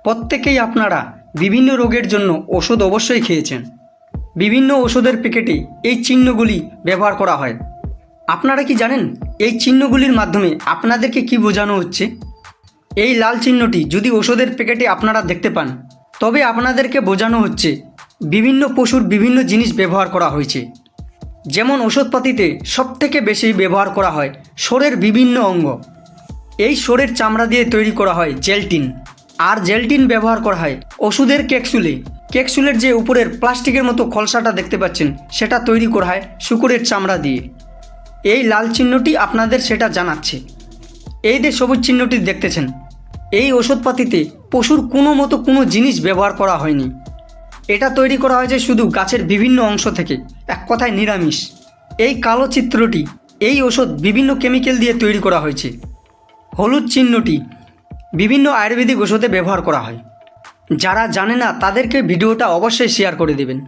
প্রত্যেকেই আপনারা বিভিন্ন রোগের জন্য ওষুধ অবশ্যই খেয়েছেন। বিভিন্ন ওষুধের প্যাকেটে এই চিহ্নগুলি ব্যবহার করা হয়। আপনারা কি জানেন এই চিহ্নগুলির মাধ্যমে আপনাদেরকে কি বোঝানো হচ্ছে? এই লাল চিহ্নটি যদি ওষুধের প্যাকেটে আপনারা দেখতে পান, তবে আপনাদেরকে বোঝানো হচ্ছে বিভিন্ন পশুর বিভিন্ন জিনিস ব্যবহার করা হয়েছে। যেমন ওষুধপাতিতে সবথেকে বেশি ব্যবহার করা হয় শরীরের বিভিন্ন অঙ্গ। এই শরীরের চামড়া দিয়ে তৈরি করা হয় জেলটিন, আর জেলটিন ব্যবহার করা হয় ওষুধের ক্যাপসুলে। ক্যাপসুলের যে উপরের প্লাস্টিকের মতো খলসাটা দেখতে পাচ্ছেন, সেটা তৈরি করা হয় শুকুরের চামড়া দিয়ে। এই লাল চিহ্নটি আপনাদের সেটা জানাচ্ছে। এই যে সবুজ চিহ্নটি দেখতেছেন, এই ওষুধপাতিতে পশুর কোনো জিনিস ব্যবহার করা হয়নি। এটা তৈরি করা হয়েছে শুধু গাছের বিভিন্ন অংশ থেকে, এক কথায় নিরামিষ। এই কালো চিত্রটি, এই ওষুধ বিভিন্ন কেমিক্যাল দিয়ে তৈরি করা হয়েছে। হলুদ চিহ্নটি বিভিন্ন আয়ুর্বেদিক ওষুধে ব্যবহার করা হয়। যারা জানে না তাদেরকে ভিডিওটা অবশ্যই শেয়ার করে দেবেন।